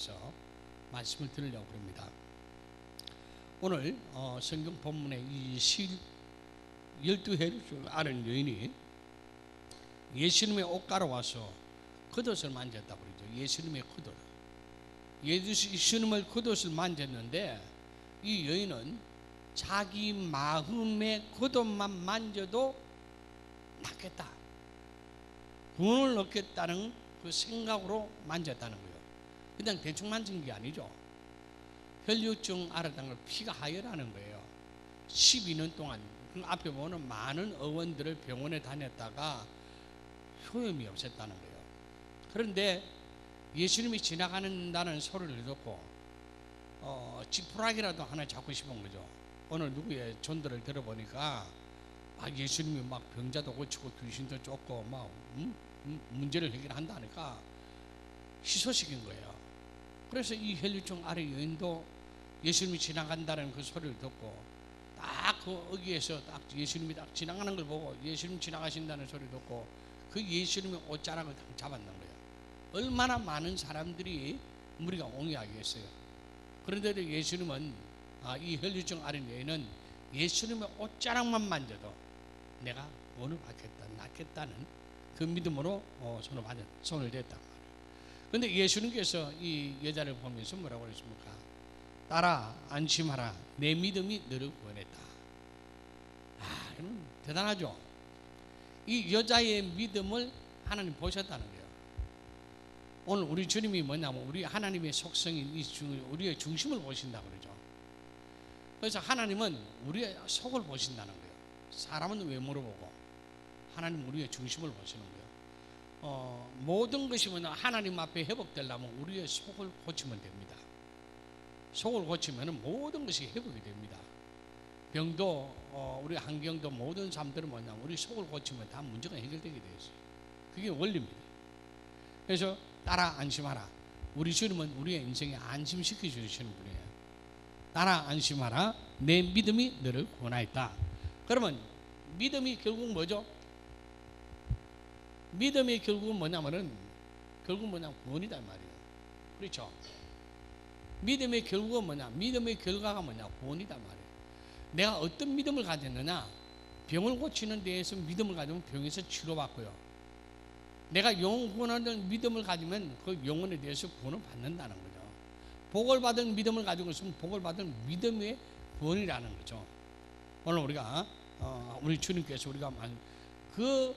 대해서 말씀을 드리려고 합니다. 오늘 성경 본문의 이 12해를 줄 아는 여인이 예수님의 옷가로 와서 겉옷을 만졌다고 그러죠. 예수님의 겉옷. 예수님의 겉옷을 만졌는데 이 여인은 자기 마음의 겉옷만 만져도 낫겠다, 구원을 얻겠다는 그 생각으로 만졌다는 거예요. 그냥 대충 만진 게 아니죠. 혈류증 앓았다는 걸 피가 하혈하는 거예요. 12년 동안 그 앞에 보는 많은 어원들을 병원에 다녔다가 효험이 없었다는 거예요. 그런데 예수님이 지나가는다는 소리를 듣고 지푸라기라도 하나 잡고 싶은 거죠. 오늘 누구의 전도를 들어보니까 예수님이 막 병자도 고치고 귀신도 쫓고 막 문제를 해결한다니까 희소식인 거예요. 그래서 이 혈류증 앓은 여인도 예수님이 지나간다는 그 소리를 듣고 딱 그 어귀에서 딱 예수님이 딱 지나가는 걸 보고 예수님 지나가신다는 소리를 듣고 그 예수님의 옷자락을 딱 잡았는 거예요. 얼마나 많은 사람들이 무리가 옹이하겠어요. 그런데도 예수님은 이 혈류증 앓은 여인은 예수님의 옷자락만 만져도 내가 구원을 받겠다, 낫겠다는 그 믿음으로 손을 댔단 말이에요. 그런데 예수님께서 이 여자를 보면서 뭐라고 그랬습니까? 딸아, 안심하라, 내 믿음이 너를 구원했다. 대단하죠. 이 여자의 믿음을 하나님 보셨다는 거예요. 오늘 우리 주님이 뭐냐면 우리 하나님의 속성인 우리의 중심을 보신다고 그러죠. 그래서 하나님은 우리의 속을 보신다는 거예요. 사람은 외모를 보고 하나님은 우리의 중심을 보시는 거예요. 모든 것이 하나님 앞에 회복되려면 우리의 속을 고치면 됩니다. 속을 고치면 모든 것이 회복이 됩니다. 병도 우리 환경도 모든 삶들은 뭐냐면 우리 속을 고치면 다 문제가 해결되게 되어 있어요. 그게 원리입니다. 그래서 딸아 안심하라. 우리 주님은 우리의 인생에 안심시켜 주시는 분이에요. 딸아 안심하라, 내 믿음이 너를 구원하였다. 그러면 믿음이 결국 뭐죠? 믿음이 결국은 뭐냐면은 구원이다 말이에요. 그렇죠? 믿음의 결국은 뭐냐? 믿음의 결과가 뭐냐? 구원이다 말이에요. 내가 어떤 믿음을 가졌느냐? 병을 고치는 데에서 믿음을 가지면 병에서 치료받고요. 내가 영혼 구원하는 믿음을 가지면 그 영혼에 대해서 구원을 받는다는 거죠. 복을 받은 믿음을 가지고 있으면 복을 받은 믿음의 구원이라는 거죠. 오늘 우리가 우리 주님께서 우리가 그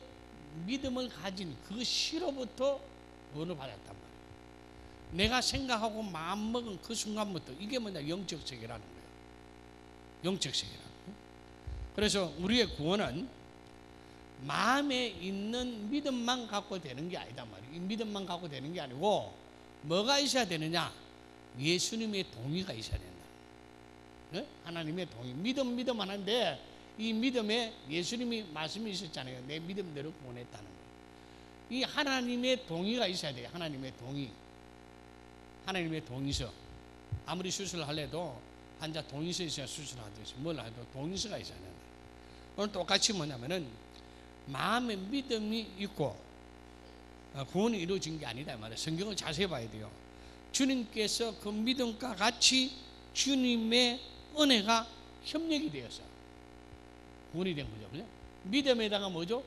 믿음을 가진 그 시로부터 구원을 받았단 말이에요. 내가 생각하고 마음먹은 그 순간부터 이게 뭐냐? 영적 세계라는 거예요. 영적 세계라는 거예요. 그래서 우리의 구원은 마음에 있는 믿음만 갖고 되는 게 아니다 말이에요. 이 믿음만 갖고 되는 게 아니고 뭐가 있어야 되느냐? 예수님의 동의가 있어야 된다. 네? 하나님의 동의. 믿음 하는데 이 믿음에 예수님이 말씀이 있었잖아요. 내 믿음대로 구원했다는 거예요. 이 하나님의 동의가 있어야 돼요. 하나님의 동의. 하나님의 동의서. 아무리 수술을 하려도 환자 동의서 있어야 수술하듯이 뭘 해도 동의서가 있어야 된다. 오늘 똑같이 뭐냐면은 마음의 믿음이 있고 구원이 이루어진 게 아니다 말이에요. 성경을 자세히 봐야 돼요. 주님께서 그 믿음과 같이 주님의 은혜가 협력이 되어서 구원이 된 거죠. 그죠? 믿음에다가 뭐죠?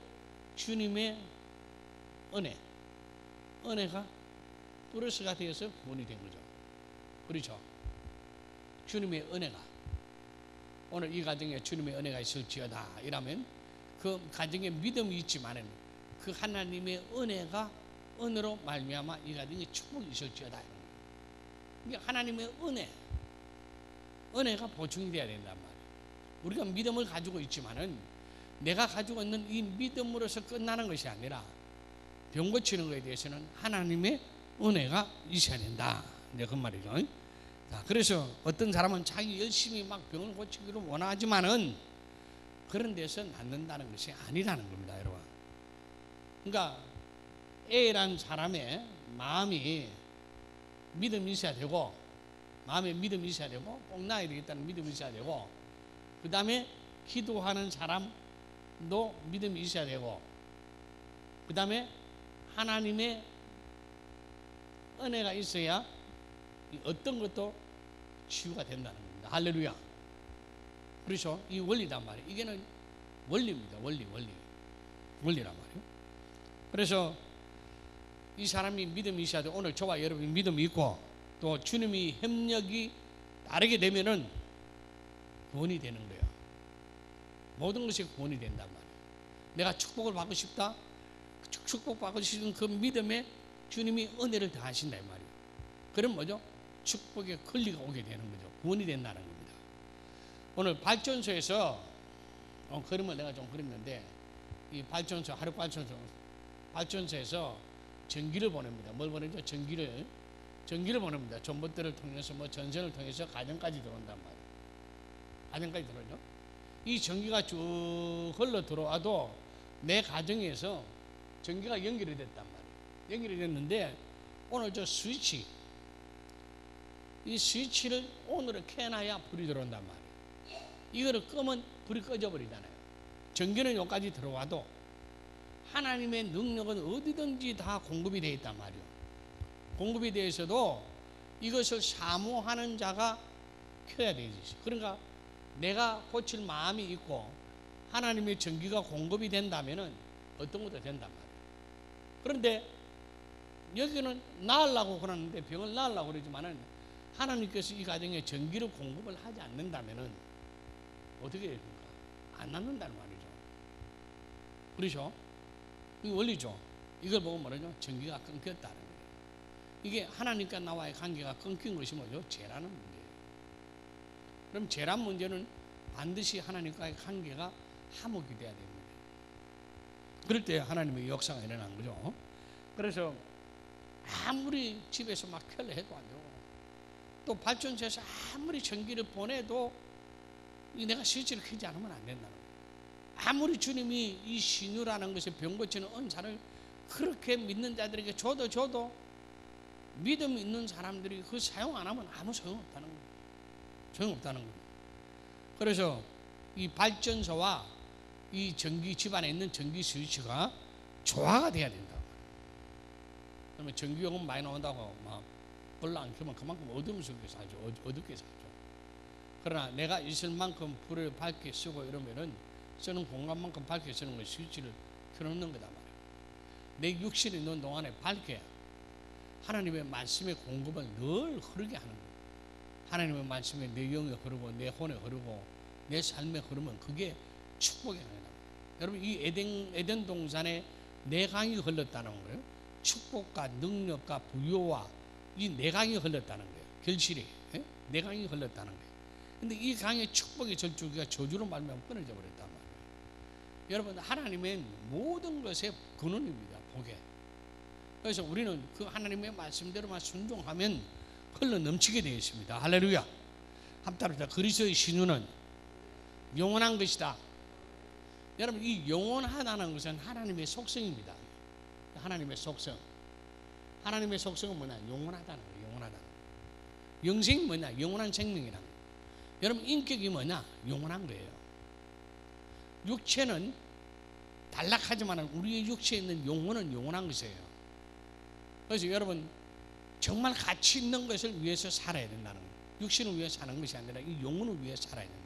주님의 은혜가 플러스가 되어서 구원이 된 거죠. 그렇죠? 주님의 은혜가 오늘 이 가정에 주님의 은혜가 있을지어다 이라면 그 가정에 믿음이 있지만은 그 하나님의 은혜로 말미암아 이 가정에 축복이 있을지어다. 이게 하나님의 은혜가 보충이 돼야 된단 말이에요. 우리가 믿음을 가지고 있지만은 내가 가지고 있는 이 믿음으로서 끝나는 것이 아니라 병 고치는 것에 대해서는 하나님의 은혜가 있어야 된다. 네, 그 말이죠. 자, 그래서 어떤 사람은 자기 열심히 막 병을 고치기를 원하지만은 그런 데서 낫는다는 것이 아니라는 겁니다, 여러분. 그러니까 A라는 사람의 마음이 믿음이 있어야 되고, 마음에 믿음이 있어야 되고, 꼭 나아야 되겠다는 믿음이 있어야 되고, 그 다음에 기도하는 사람도 믿음이 있어야 되고, 그 다음에 하나님의 은혜가 있어야 이 어떤 것도 치유가 된다는 겁니다. 할렐루야. 그렇죠? 이 원리단 말이에요. 이게는 원리입니다. 원리란 말이에요. 그래서 이 사람이 믿음이 있어야 돼. 오늘 저와 여러분이 믿음이 있고 또 주님이 협력이 다르게 되면은 구원이 되는 거예요. 모든 것이 구원이 된단 말이에요. 내가 축복을 받고 싶다. 축복받고 싶은 그 믿음에 주님이 은혜를 더하신다 이 말이에요. 그럼 뭐죠? 축복의 권리가 오게 되는 거죠. 구원이 된다는 겁니다. 오늘 발전소에서 그림을 내가 좀 그렸는데 이 발전소 하루 발전소에서 전기를 보냅니다. 뭘 보내죠? 전기를 보냅니다. 전봇대를 통해서 뭐 전선을 통해서 가정까지 들어온단 말이에요. 가정까지 들어오죠. 이 전기가 쭉 흘러 들어와도 내 가정에서 전기가 연결이 됐단 말이에요. 연결이 됐는데 오늘 저 스위치, 이 스위치를 온으로 켜놔야 불이 들어온단 말이에요. 이거를 끄면 불이 꺼져 버리잖아요. 전기는 여기까지 들어와도 하나님의 능력은 어디든지 다 공급이 되어 있단 말이에요. 공급이 되어 있어도 이것을 사모하는 자가 켜야 되지. 그러니까 내가 고칠 마음이 있고 하나님의 전기가 공급이 된다면은 어떤 것도 된단 말이에요. 그런데 여기는 나으려고 그러는데 병을 나으려고 그러지만은 하나님께서 이 가정에 전기를 공급을 하지 않는다면은 어떻게 됩니까? 안 낫는다는 말이죠. 그렇죠? 이 원리죠. 이걸 보고 뭐라죠? 전기가 끊겼다는 거예요. 이게 하나님과 나와의 관계가 끊긴 것이 뭐죠? 죄라는 문제예요. 그럼 죄란 문제는 반드시 하나님과의 관계가 화목이 돼야 됩니다. 그럴 때 하나님의 역사가 일어난 거죠. 그래서 아무리 집에서 막 켤려 해도 안 되고 또 발전소에서 아무리 전기를 보내도 내가 스위치를 켜지 않으면 안 된다는 거예요. 아무리 주님이 이 신유라는 것이 병 고치는 은사를 그렇게 믿는 자들에게 줘도 믿음 있는 사람들이 그 사용 안 하면 아무 소용없다는 거예요. 소용없다는 거예요. 그래서 이 발전소와 이 전기 집안에 있는 전기 스위치가 조화가 돼야 된다. 그러면 전기요금 많이 나온다고 막 불을 안 켜면 그만큼 어둠 속에 살죠. 어둡게 살죠. 그러나 내가 있을 만큼 불을 밝게 쓰고 이러면은 쓰는 공간만큼 밝게 쓰는 거 스위치를 켜놓는 거다 말이에요. 내 육신이 있는 동안에 밝게 하나님의 말씀의 공급을 늘 흐르게 하는 거예요. 하나님의 말씀이 내 영에 흐르고 내 혼에 흐르고 내 삶에 흐르면 그게 축복이 아니라 여러분 이 에덴 동산에 내강이 흘렀다는 거예요. 축복과 능력과 부요와 이 내강이 흘렀다는 거예요. 결실이 내강이 흘렀다는 거예요. 근데 이 강의 축복의 절주기가 저주로 말미암아 끊어져 버렸단 말이에요. 여러분 하나님의 모든 것의 근원입니다. 복에. 그래서 우리는 그 하나님의 말씀대로만 순종하면 흘러 넘치게 되어 있습니다. 할렐루야. 합답합니다. 그리스도의 신유는 영원한 것이다. 여러분 이 영원하다는 것은 하나님의 속성입니다. 하나님의 속성. 하나님의 속성은 뭐냐? 영원하다는 거예요. 영원하다는 거예요. 영생이 뭐냐? 영원한 생명이라는 거예요. 여러분 인격이 뭐냐? 영원한 거예요. 육체는 단락하지만 우리의 육체에 있는 영혼은 영원한 것이에요. 그래서 여러분 정말 가치 있는 것을 위해서 살아야 된다는 거예요. 육신을 위해서 사는 것이 아니라 이 영혼을 위해서 살아야 된다.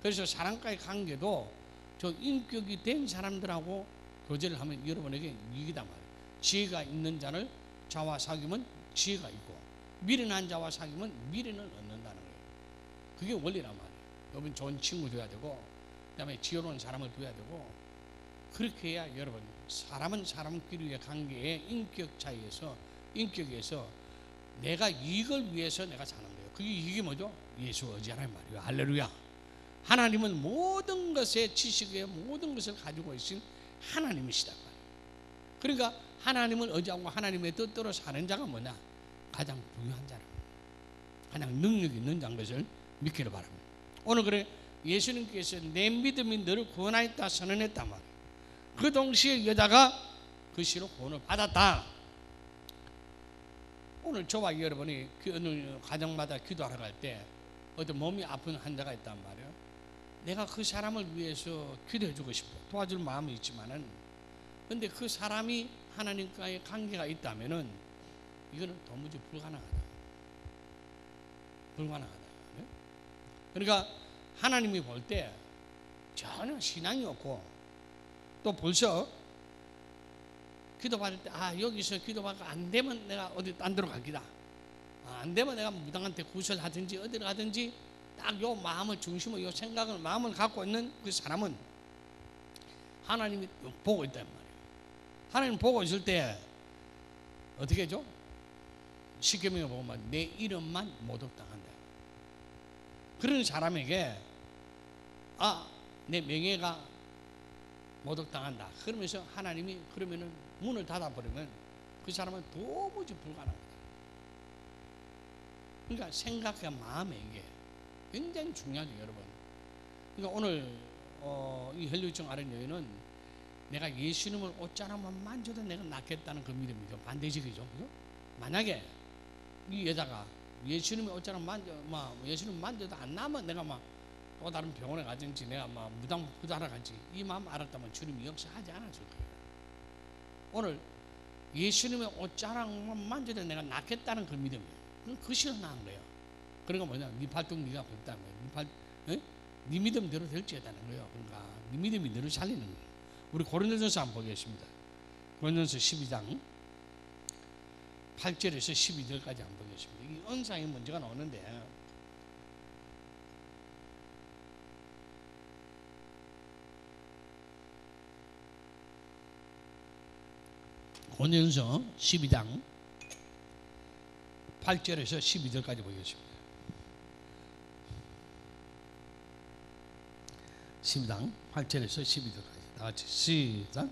그래서 사람과의 관계도 저 인격이 된 사람들하고 교제를 하면 여러분에게 이기다 말이에요. 지혜가 있는 자를 자와 사귀면 지혜가 있고 미련한 자와 사귀면 미련을 얻는다는 거예요. 그게 원리란 말이에요. 여러분 좋은 친구 돼야 되고 그다음에 지혜로운 사람을 둬야 되고 그렇게 해야 여러분 사람은 사람끼리의 관계의 인격 차이에서 인격에서 내가 이걸 위해서 내가 사는 거예요. 그게 이게 뭐죠? 예수 의지하라는 말이에요. 할렐루야. 하나님은 모든 것의 지식에 모든 것을 가지고 계신 하나님이시다. 그러니까 하나님을 의지하고 하나님의 뜻대로 사는 자가 뭐냐? 가장 중요한 자라. 가장 능력 있는 자인 것을 믿기를 바랍니다. 오늘 그래 예수님께서 내 믿음이 너를 구원하였다 선언했단 말이에요. 그 동시에 여자가 그 시로 구원을 받았다. 오늘 저와 여러분이 어느 가정마다 기도하러 갈 때 어떤 몸이 아픈 환자가 있단 말이에요. 내가 그 사람을 위해서 기도해 주고 싶어 도와줄 마음이 있지만은 근데 그 사람이 하나님과의 관계가 있다면은 이거는 도무지 불가능하다. 불가능하다. 그러니까 하나님이 볼 때 전혀 신앙이 없고 또 벌써 기도받을 때 여기서 기도받고 안 되면 내가 어디 딴 데로 갈 기다. 안 되면 내가 무당한테 구설하든지 어디로 가든지 딱 요 마음을 중심으로 요 생각을 마음을 갖고 있는 그 사람은 하나님이 보고 있단 말이에요. 하나님 보고 있을 때 어떻게 해줘? 십계명에 보면 내 이름만 모독당한다. 그런 사람에게 내 명예가 모독당한다. 그러면서 하나님이 그러면은 문을 닫아버리면 그 사람은 도무지 불가능합니다. 그러니까 생각과 마음의 이게 굉장히 중요하죠, 여러분. 그러니까 오늘 이 혈류증 앓은 여인은 내가 예수님을 옷자락만 만져도 내가 낫겠다는 그 믿음이죠. 반대식이죠. 그죠? 만약에 이 여자가 예수님의 옷자락 예수님 만져도 안 나면 내가 또 다른 병원에 가든지 내가 무당 부자라 가지 이 마음 알았다면 주님이 역사하지 않았을 거예요. 오늘 예수님의 옷자락만 만져도 내가 낫겠다는 그 믿음이에요. 그 실은 나은 거예요. 그러니까 뭐냐, 네 발등 네가 걷다는 거예요. 네 믿음대로 될지어다는 거예요. 그러니까 네 믿음이 너를 살리는 거예요. 우리 고린도전서 한번 보겠습니다. 고린도전서 12장 8절에서 12절까지 한번 보겠습니다. 이 언상의 문제가 나오는데 고린도전서 12장 8절에서 12절까지 보겠습니다. 12장 8절에서 12절까지 다 같이 시작.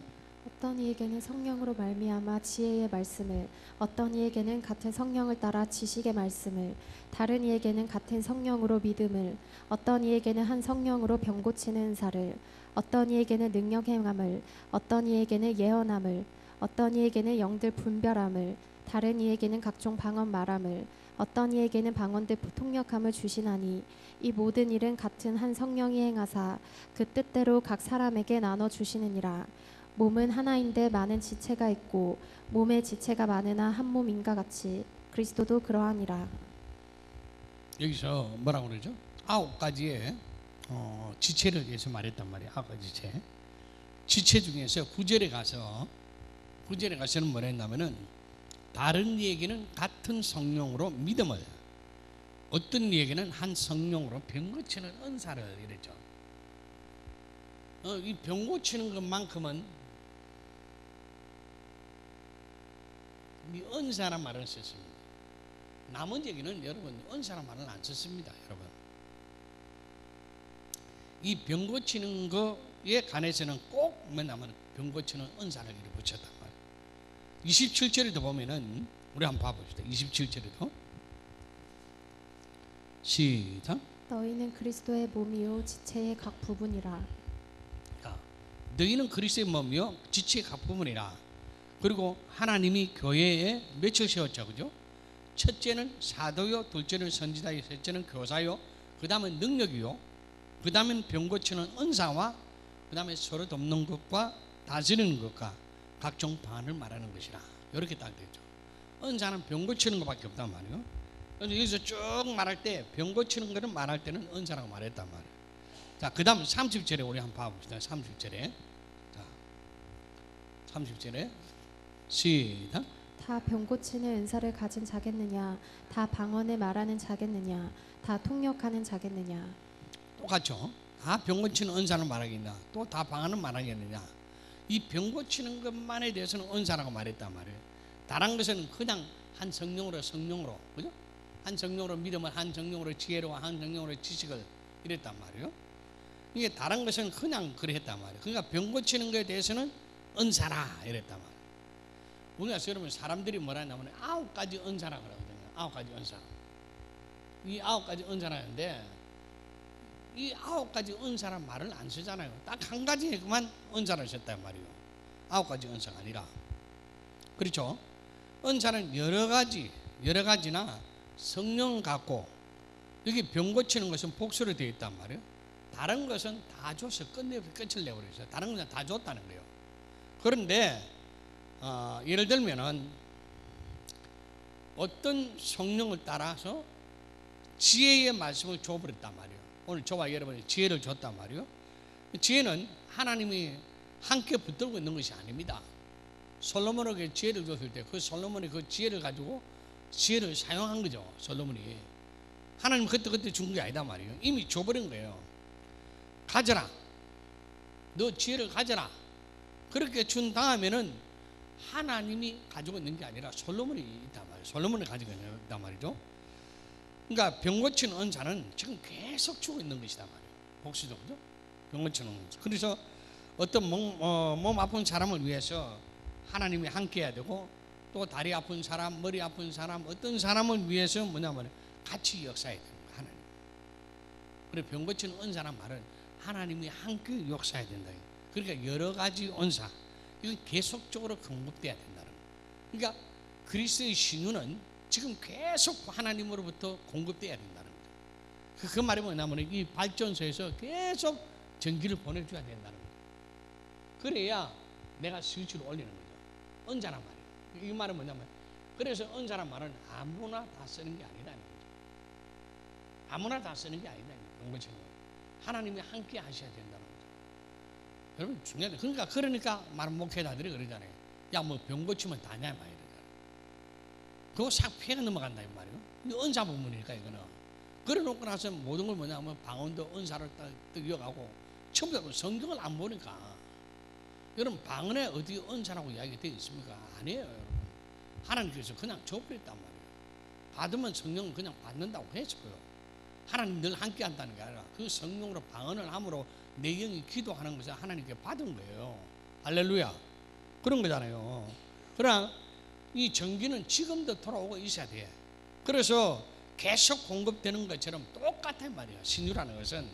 어떤 이에게는 성령으로 말미암아 지혜의 말씀을, 어떤 이에게는 같은 성령을 따라 지식의 말씀을, 다른 이에게는 같은 성령으로 믿음을, 어떤 이에게는 한 성령으로 병 고치는 은사를, 어떤 이에게는 능력 행함을, 어떤 이에게는 예언함을, 어떤 이에게는 영들 분별함을, 다른 이에게는 각종 방언 말함을, 어떤 이에게는 방언들 통역함을 주시나니 이 모든 일은 같은 한 성령이 행하사 그 뜻대로 각 사람에게 나눠 주시느니라. 몸은 하나인데 많은 지체가 있고 몸의 지체가 많으나 한 몸인가 같이 그리스도도 그러하니라. 여기서 뭐라고 그러죠? 9가지의 지체를 위해서 말했단 말이에요. 9가지 지체 중에서 9절에 가서는 뭐라 했냐면은 다른 이에게는 같은 성령으로 믿음을, 어떤 이에게는 한 성령으로 병 고치는 은사를 이랬죠. 이 병 고치는 것만큼은 이 은사란 말을 썼습니다. 나머지에게는 여러분 은사란 말을 안 썼습니다. 여러분 이 병 고치는 거에 관해서는 꼭 뭐냐면 병 고치는 은사를 이렇게 붙였단 말이에요. 27절에도 보면은 우리 한번 봐봅시다. 27절에도 시작. 너희는 그리스도의 몸이요 지체의 각 부분이라. 너희는 그리스도의 몸이요 지체의 각 부분이라. 그리고 하나님이 교회에 며칠 세웠죠, 그죠? 첫째는 사도요, 둘째는 선지자요, 셋째는 교사요, 그 다음은 능력이요, 그 다음은 병 고치는 은사와 그 다음에 서로 돕는 것과 다스리는 것과 각종 방안을 말하는 것이라. 이렇게 딱 되죠. 은사는 병 고치는 것밖에 없단 말이에요. 그래서 여기서 쭉 말할 때 병 고치는 것을 말할 때는 은사라고 말했단 말이에요. 자, 그 다음 30절에 우리 한번 봐봅시다. 30절에 30절에 시작. 다 병 고치는 은사를 가진 자겠느냐, 다 방언을 말하는 자겠느냐, 다 통역하는 자겠느냐. 똑같죠. 다 병 고치는 은사는 말하겠냐, 또 다 방언은 말하겠느냐. 이 병 고치는 것만에 대해서는 은사라고 말했단 말이에요. 다른 것은 그냥 한 성령으로 그죠? 한 성령으로 믿음을, 한 성령으로 지혜로, 한 성령으로 지식을 이랬단 말이에요. 이게 다른 것은 그냥 그래 했단 말이에요. 그러니까 병 고치는 것에 대해서는 은사라 이랬단 말이에요. 우리가 여러분 사람들이 뭐라 하냐면 9가지 은사라고 그러거든요. 9가지 은사. 이 9가지 은사라는데 이 9가지 은사란 말을 안 쓰잖아요. 딱 한 가지에만 은사를 썼단 말이에요. 9가지 은사가 아니라. 그렇죠? 은사는 여러 가지나 성령 갖고, 여기 병 고치는 것은 복수로 되어 있단 말이에요. 다른 것은 다 줘서 끝을 내버려 있어요. 다른 것은 다 줬다는 거예요. 그런데 예를 들면은 어떤 성령을 따라서 지혜의 말씀을 줘버렸단 말이에요. 오늘 저와 여러분이 지혜를 줬단 말이에요. 지혜는 하나님이 함께 붙들고 있는 것이 아닙니다. 솔로몬에게 지혜를 줬을 때 그 솔로몬이 그 지혜를 가지고 지혜를 사용한 거죠. 솔로몬이. 하나님 그때 준 게 아니다 말이에요. 이미 줘버린 거예요. 가져라. 너 지혜를 가져라. 그렇게 준 다음에는 하나님이 가지고 있는 게 아니라 솔로몬이 있단 말이에요. 솔로몬이 가지고 있단 말이죠. 그러니까 병 고치는 은사는 지금 계속 주고 있는 것이다 말이에요. 복수죠, 그죠? 병 고치는 은사. 그래서 어떤 몸 아픈 사람을 위해서 하나님이 함께해야 되고, 또 다리 아픈 사람, 머리 아픈 사람, 어떤 사람을 위해서 뭐냐면 같이 역사해야 되는 거예요. 하나님. 그리고 병 고치는 은사란 말은 하나님이 함께 역사해야 된다. 그러니까 여러 가지 은사, 이건 계속적으로 공급돼야 된다는 거예요. 그러니까 그리스도의 신유는 지금 계속 하나님으로부터 공급돼야 된다는 거예요. 그 말이 뭐냐면 이 발전소에서 계속 전기를 보내줘야 된다는 거예요. 그래야 내가 스위치를 올리는 거죠. 은사란 말이에요. 이 말은 뭐냐면, 그래서 은사란 말은 아무나 다 쓰는 게 아니라는 거죠. 아무나 다 쓰는 게 아니라는 거죠. 하나님이 함께 하셔야 된다는 거죠. 여러분 중요해요. 그러니까 많은 목회자들이 그러잖아요. 야, 뭐 병 고치면 다냐 말이야. 그거 싹 피해가 넘어간다 이 말이에요. 이 은사 부분이니까 이거는. 그래놓고 나서 모든 걸 뭐냐면 방언도 은사를 딱 이어가고, 전부 다 성경을 안 보니까. 여러분 방언에 어디 은사라고 이야기가 되어 있습니까? 아니에요, 여러분. 하나님께서 그냥 줘버렸단 말이에요. 받으면 성령은 그냥 받는다고 했어요. 하나님 늘 함께 한다는 게 아니라 그 성령으로 방언을 함으로 내 영이 기도하는 것을 하나님께 받은 거예요. 할렐루야. 그런 거잖아요. 그러나 이 전기는 지금도 돌아오고 있어야 돼. 그래서 계속 공급되는 것처럼 똑같은 말이에요. 신유라는 것은.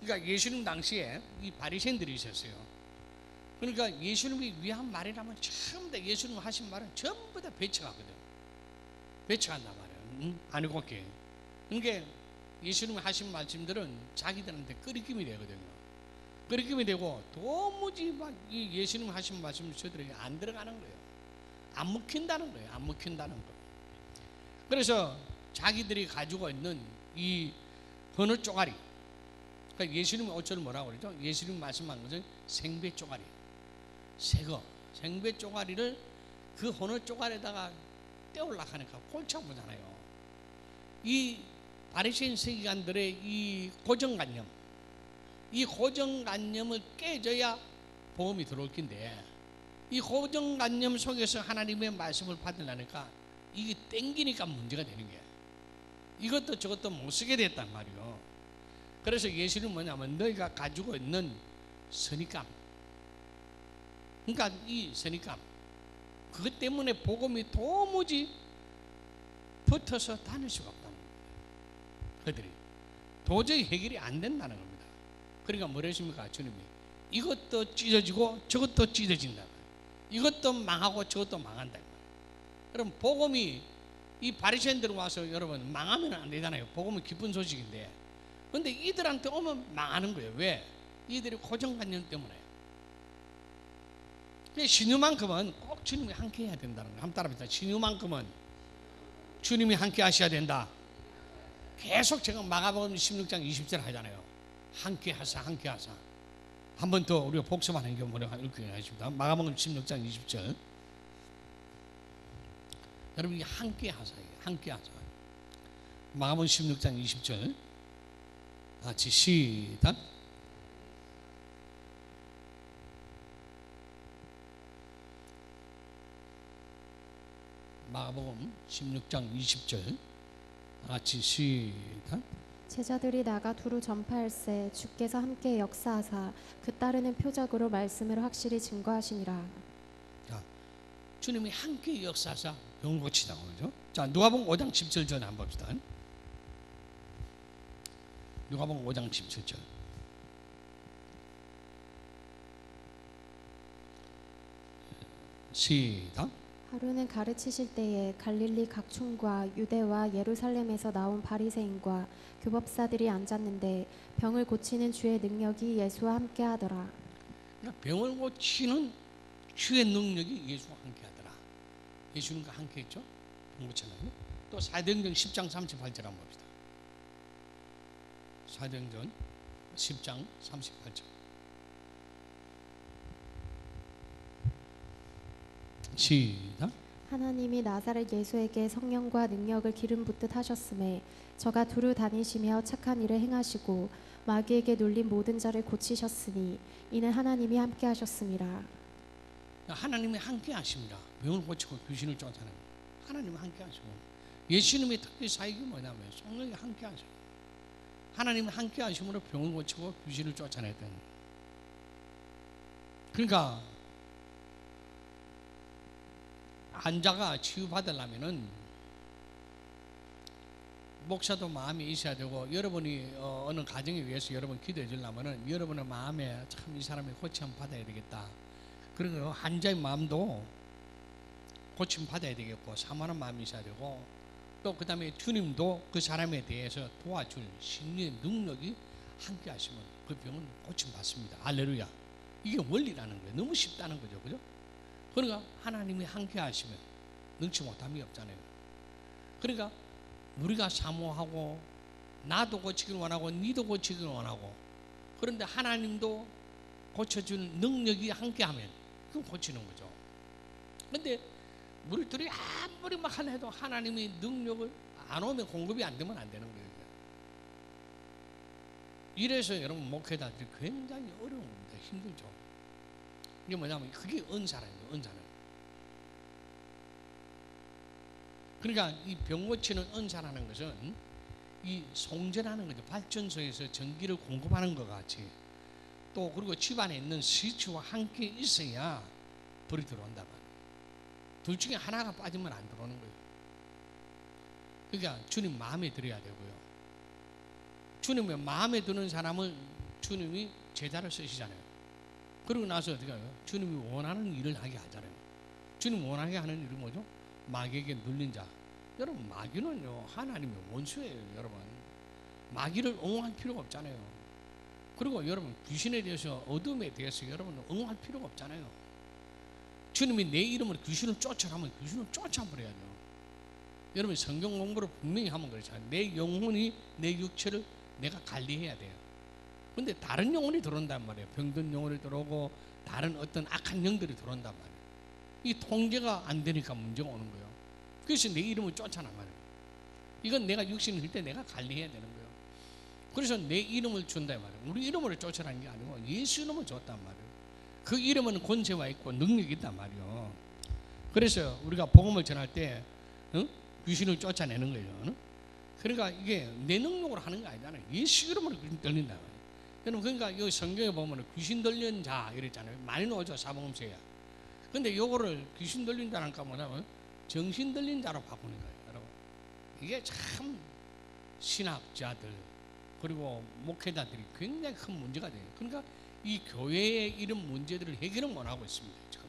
그러니까 예수님 당시에 이 바리새인들이 있었어요. 그러니까 예수님이 위한 말이라면 전부 다 예수님 하신 말은 전부 다 배척하거든. 배척한단 말이에요. 아니고 게. 그러니까 예수님이 하신 말씀들은 자기들한테 끄리낌이 되거든요. 끄리낌이 되고 도무지 막 이 예수님 하신 말씀 저들에게 안 들어가는 거예요. 안 먹힌다는 거예요. 안 먹힌다는 거. 그래서 자기들이 가지고 있는 이 헌어 쪼가리. 그러니까 예수님이 어쩌면 뭐라고 그러죠? 예수님 말씀한 것은 생배 쪼가리. 새거 생배 쪼가리를 그 헌어 쪼가리에다가 떼우려고 하니까 골치 아프잖아요. 이 바리새인 서기관들의 이 고정관념, 이 고정관념을 깨져야 복음이 들어올 텐데, 이 고정관념 속에서 하나님의 말씀을 받으려니까 이게 땡기니까 문제가 되는 거예요. 이것도 저것도 못 쓰게 됐단 말이에요. 그래서 예수는 뭐냐면 너희가 가지고 있는 선입감, 그러니까 이 선입감, 그것 때문에 복음이 도무지 붙어서 다닐 수가 없다는 거예요. 그들이 도저히 해결이 안 된다는 겁니다. 그러니까 뭐라 했습니까? 주님이 이것도 찢어지고 저것도 찢어진다. 이것도 망하고 저것도 망한다. 그럼 복음이 이 바리새인들 와서 여러분 망하면 안 되잖아요. 복음은 기쁜 소식인데, 근데 이들한테 오면 망하는 거예요. 왜? 이들이 고정관념 때문에. 신유만큼은 꼭 주님이 함께 해야 된다는 거예요. 한번 따라합시다. 신유만큼은 주님이 함께 하셔야 된다. 계속 제가 마가복음 16장 20절 하잖아요. 함께 하사, 함께 하사. 한 번 더 우리가 복습하는 게 뭐라고 읽겠습니다. 마가복음 16장 20절. 여러분, 이 함께 하사예요. 함께 하사. 마가복음 16장 20절. 같이 시작. 마가복음 16장 20절. 같이 시작. 제자들이 나가 두루 전파할세 주께서 함께 역사하사 그 따르는 표적으로 말씀을 확실히 증거하시니라. 자, 주님이 함께 역사하사 병을 고치다고 그러죠. 자, 누가복음 5장 17절 한번 봅시다. 누가복음 5장 17절. 시작. 하루는 가르치실 때에 갈릴리 각촌과 유대와 예루살렘에서 나온 바리새인과 교법사들이 앉았는데 병을 고치는 주의 능력이 예수와 함께하더라. 그러니까 병을 고치는 주의 능력이 예수와 함께하더라. 예수님과 함께했죠. 병 고치는. 또 사도행전 10장 38절 한번 봅시다. 사도행전 10장 38절. 시작. 하나님이 나사렛 예수에게 성령과 능력을 기름 붓듯 하셨음에 저가 두루 다니시며 착한 일을 행하시고 마귀에게 눌린 모든 자를 고치셨으니 이는 하나님이 함께 하셨음이라. 하나님이 함께 하십니다. 병을 고치고 귀신을 쫓아내는 하나님이 함께 하시고, 예수님의 특별 사역이 뭐냐면 성령이 함께 하시고, 하나님이 함께 하심으로 병을 고치고 귀신을 쫓아냈던. 그러니까 환자가 치유받으려면은 목사도 마음이 있어야 되고, 여러분이 어느 가정에 위해서 여러분 기도해 주려면은 여러분의 마음에 참 이 사람이 고침 받아야 되겠다, 그리고 환자의 마음도 고침 받아야 되겠고 사모하는 마음이 있어야 되고, 또 그 다음에 주님도 그 사람에 대해서 도와줄 신의 능력이 함께 하시면 그 병은 고침 받습니다. 할렐루야. 이게 원리라는 거예요. 너무 쉽다는 거죠, 그죠? 그러니까 하나님이 함께 하시면 능치 못함이 없잖아요. 그러니까 우리가 사모하고 나도 고치길 원하고 니도 고치길 원하고, 그런데 하나님도 고쳐줄 능력이 함께하면 그건 고치는 거죠. 그런데 우리 둘이 아무리 막 하려 해도 하나님이 능력을 안 오면, 공급이 안 되면 안 되는 거예요. 이래서 여러분 목회자들이 굉장히 어려운 겁니다. 힘들죠. 이게 뭐냐면 그게 은사라는 거예요. 은사는. 그러니까 이 병 고치는 은사라는 것은 이 송전하는 거죠. 발전소에서 전기를 공급하는 것 같이, 또 그리고 집안에 있는 스위치와 함께 있어야 불이 들어온다 말이에요. 둘 중에 하나가 빠지면 안 들어오는 거예요. 그러니까 주님 마음에 들어야 되고요. 주님의 마음에 드는 사람을 주님이 제자를 쓰시잖아요. 그러고 나서 어떻게 해요? 주님이 원하는 일을 하게 하잖아요. 주님 원하게 하는 일이 뭐죠? 마귀에게 눌린 자. 여러분, 마귀는요 하나님의 원수예요. 여러분, 마귀를 옹호할 필요가 없잖아요. 그리고 여러분, 귀신에 대해서, 어둠에 대해서 여러분은 옹호할 필요가 없잖아요. 주님이 내 이름으로 귀신을 쫓아라면 귀신을 쫓아버려야죠. 여러분, 성경 공부를 분명히 하면 그렇잖아요. 내 영혼이 내 육체를 내가 관리해야 돼요. 근데 다른 영혼이 들어온단 말이에요. 병든 영혼이 들어오고 다른 어떤 악한 영들이 들어온단 말이에요. 이 통제가 안 되니까 문제가 오는 거예요. 그래서 내 이름을 쫓아난 말이에요. 이건 내가 육신을 할 때 내가 관리해야 되는 거예요. 그래서 내 이름을 준다 말이에요. 우리 이름으로 쫓아라는 게 아니고 예수 이름을 줬단 말이에요. 그 이름은 권세가 있고 능력이 있단 말이에요. 그래서 우리가 복음을 전할 때 귀신을 쫓아내는 거예요. 그러니까 이게 내 능력으로 하는 게 아니잖아요. 예수 이름으로 귀신 들린다 말이에요. 여러분, 그러니까 여기 성경에 보면 귀신 들린 자 이랬잖아요. 많이 나오죠, 사복음서에. 근데 요거를 귀신 들린 자라니까 뭐냐면 정신 들린 자로 바꾸는 거예요. 여러분, 이게 참 신학자들 그리고 목회자들이 굉장히 큰 문제가 돼요. 그러니까 이 교회의 이런 문제들을 해결은 못 하고 있습니다. 지금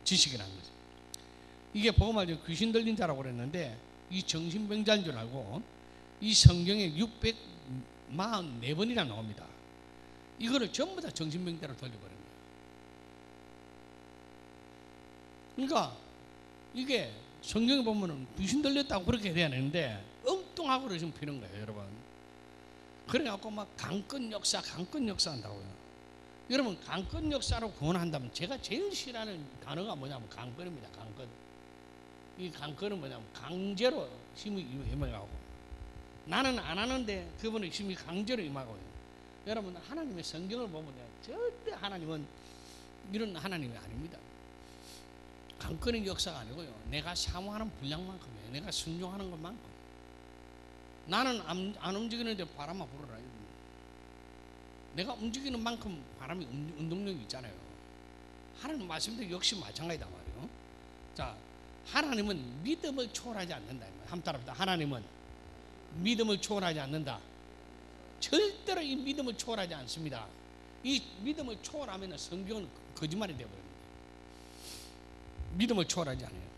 지식이라는 거죠. 이게 복음할 때 귀신 들린 자라고 그랬는데 이 정신병자인 줄 알고 이 성경에 644번이나 나옵니다. 이거를 전부 다 정신병자로 돌려버린 거예요. 그러니까 이게 성경에 보면은 귀신 들렸다고 그렇게 돼야 되는데 엉뚱하고 그러시면 피는 거예요, 여러분. 그래갖고 막 강권 역사 한다고요. 여러분, 강권 역사로 구원한다면 제가 제일 싫어하는 단어가 뭐냐면 강권입니다. 강권. 이 강권은 뭐냐면 강제로 힘이 임하고, 나는 안 하는데 그분의 힘이 강제로 임하고요. 여러분, 하나님의 성경을 보면 절대 하나님은 이런 하나님이 아닙니다. 강권의 역사가 아니고요. 내가 사모하는 분량만큼이에요. 내가 순종하는 것만큼. 나는 안 움직이는데 바람만 불어라. 내가 움직이는 만큼 바람이 운동력이 있잖아요. 하나님 말씀도 역시 마찬가지다 말이에요. 자, 하나님은 믿음을 초월하지 않는다. 한번 따라합니다. 하나님은 믿음을 초월하지 않는다. 절대로 이 믿음을 초월하지 않습니다. 이 믿음을 초월하면 성경은 거짓말이 되어버립니다. 믿음을 초월하지 않아요.